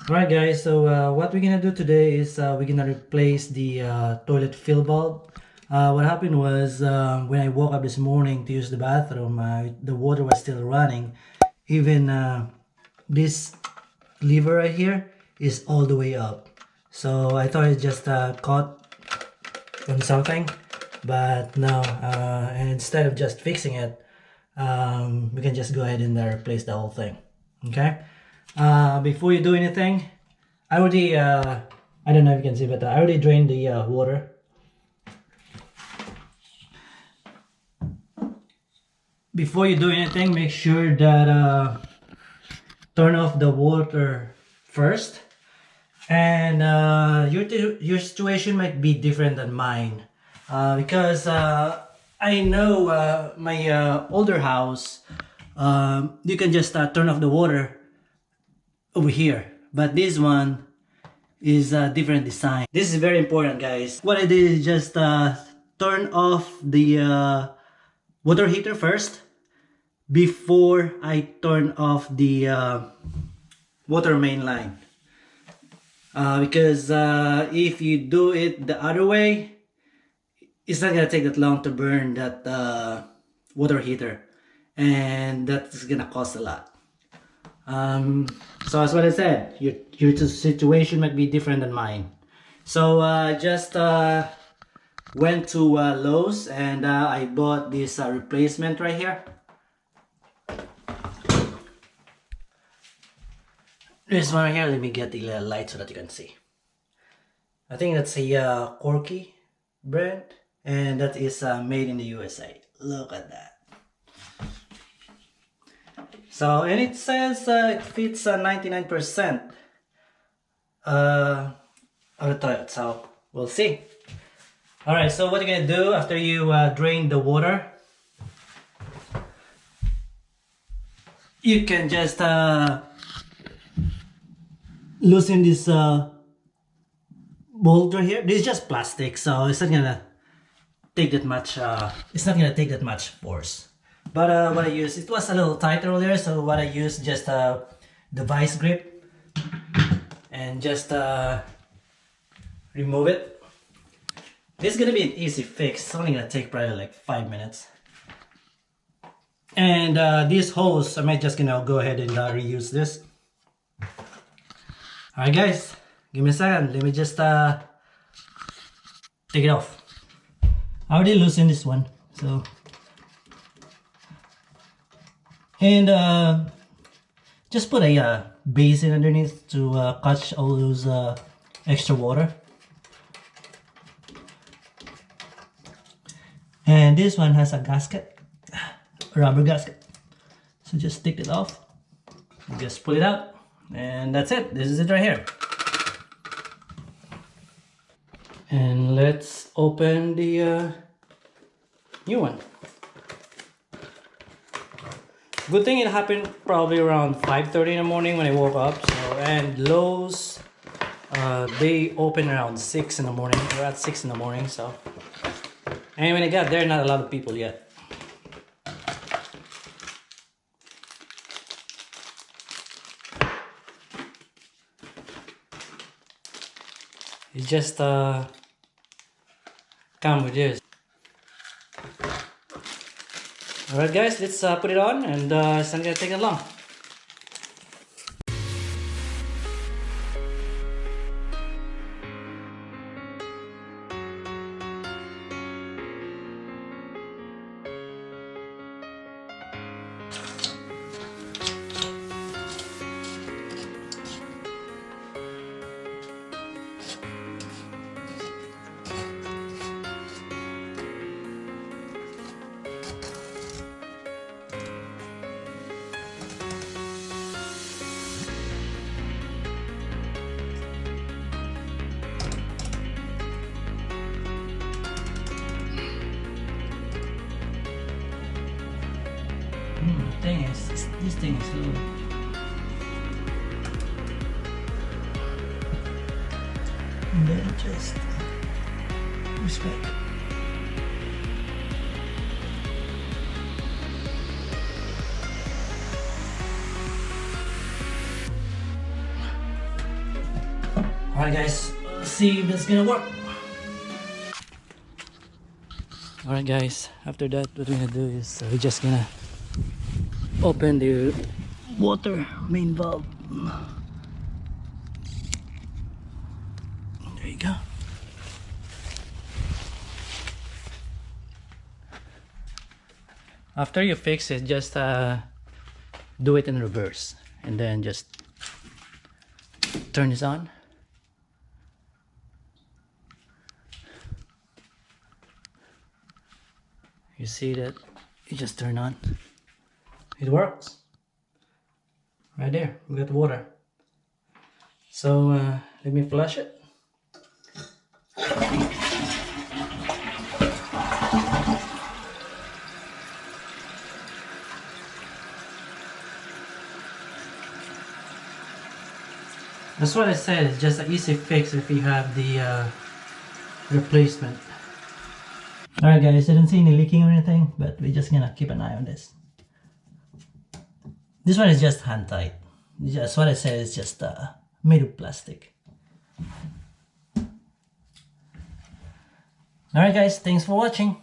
Alright guys, so what we're gonna do today is we're gonna replace the toilet fill bulb. What happened was when I woke up this morning to use the bathroom, the water was still running. Even this lever right here is all the way up. So I thought it just caught on something, but no, and instead of just fixing it, we can just go ahead and replace the whole thing. Okay. Before you do anything, I already I don't know if you can see, but I already drained the water. Before you do anything, make sure that turn off the water first. And your situation might be different than mine, because I know my older house, you can just turn off the water over here, but this one is a different design. This is very important, guys. What I did is just turn off the water heater first before I turn off the water main line, because if you do it the other way, it's not gonna take that long to burn that water heater, and that's gonna cost a lot. So as what I said, your situation might be different than mine. So just went to Lowe's and I bought this replacement right here. This one right here, let me get the light so that you can see. I think that's a Corky brand, and that is made in the USA. Look at that. So, and it says it fits 99% of the toilet, so we'll see. Alright, so what you're gonna do after you drain the water, you can just loosen this bolt right here. This is just plastic, so it's not gonna take that much. It's not gonna take that much force. But what I used, it was a little tighter earlier, so what I used just the vice grip and just remove it. This is gonna be an easy fix. It's only gonna take probably like 5 minutes. And this hose, I might just go ahead and reuse this. Alright guys, give me a second. Let me just take it off. I already loosened this one, so. And just put a basin underneath to catch all those extra water. And this one has a gasket, a rubber gasket. So just take it off, just pull it out, and that's it. This is it right here. And let's open the new one. Good thing it happened probably around 5:30 in the morning when I woke up. So, and Lowe's, they open around 6 in the morning. We're at 6 in the morning, so. And when I got there, not a lot of people yet. It's just come with this. Alright guys, let's put it on, and it's not gonna take that long. This thing is low. And then just respect. Alright guys, let's see if that's gonna work. Alright guys, after that what we're gonna do is we're just gonna open the water main valve. There you go. After you fix it, just do it in reverse and then just turn this on. You see that you just turn on. It works. Right there, we got water. So let me flush it. That's what I said, it's just an easy fix if you have the replacement. Alright guys, I didn't see any leaking or anything, but we're just gonna keep an eye on this. This one is just hand tight. Just what I said, it's just made of plastic. Alright guys, thanks for watching.